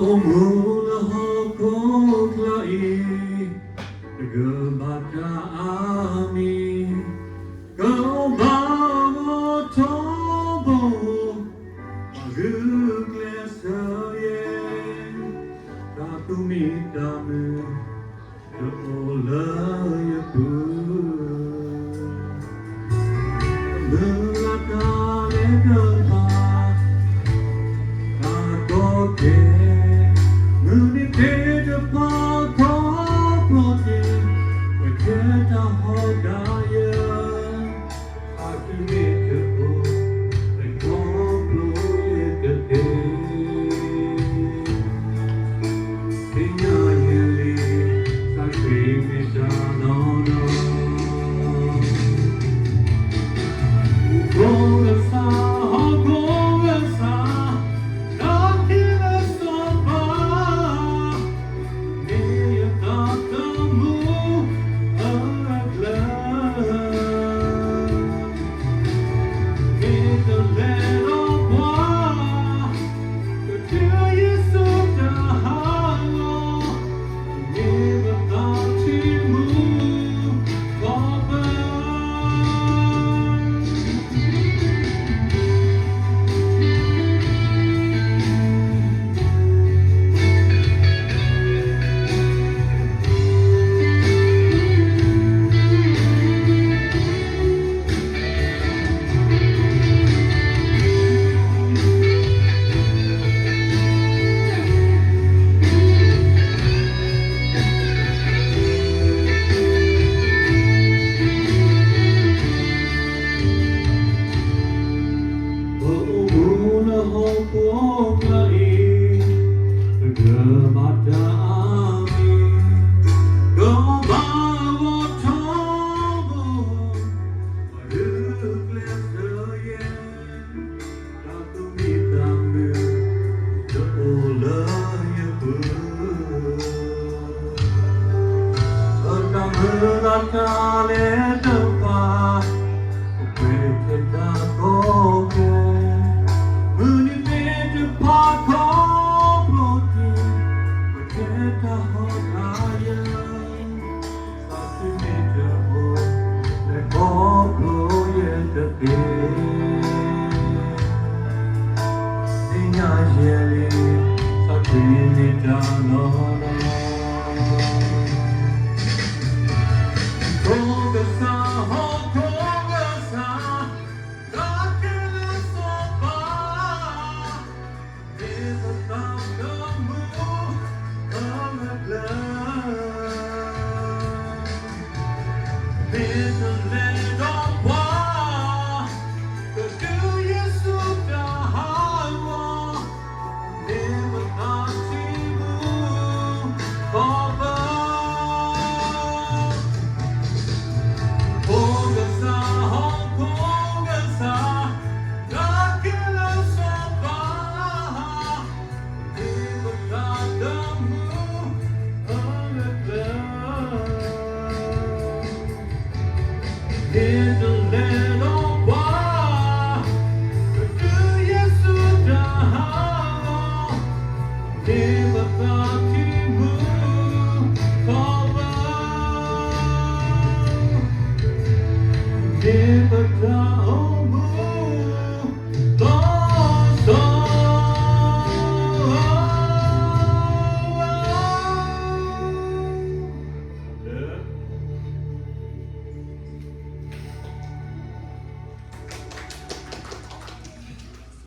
mula hokoklai Gabata ami Go babo tobo Aguglesaye Tatumitamu Olayapu Mulakale gaba Kakoke Munipeda pako prote Weketa hodaya Akimikapo Rekoplo yekate Tinya yeli Sakri mitanono Gongasa, Gongasa Nakila sopa Neya tatamu Aragla Kita lero kwa Kutaya sota halo Neva tatimu Baba Mula hokoklai Gabata ami Go babo tobo Aguglesaye Tatumitamu Olayapu Mulakale gaba Weketa koke Munipeda pako prote Weketa hodaya Satumitapo Rekoplo yekate Tinya yeli Sakri mitanono Gongasa, Gongasa Nakila sopa Neva tatamu Aragla Neva lero kwa Kutaya sota halo Neva tatimu Baba Gongasa, Gongasa Nakila sopa Neva tatamu Aragla Neva lero kwa Kutaya sota halo Neva tatimu Baba Never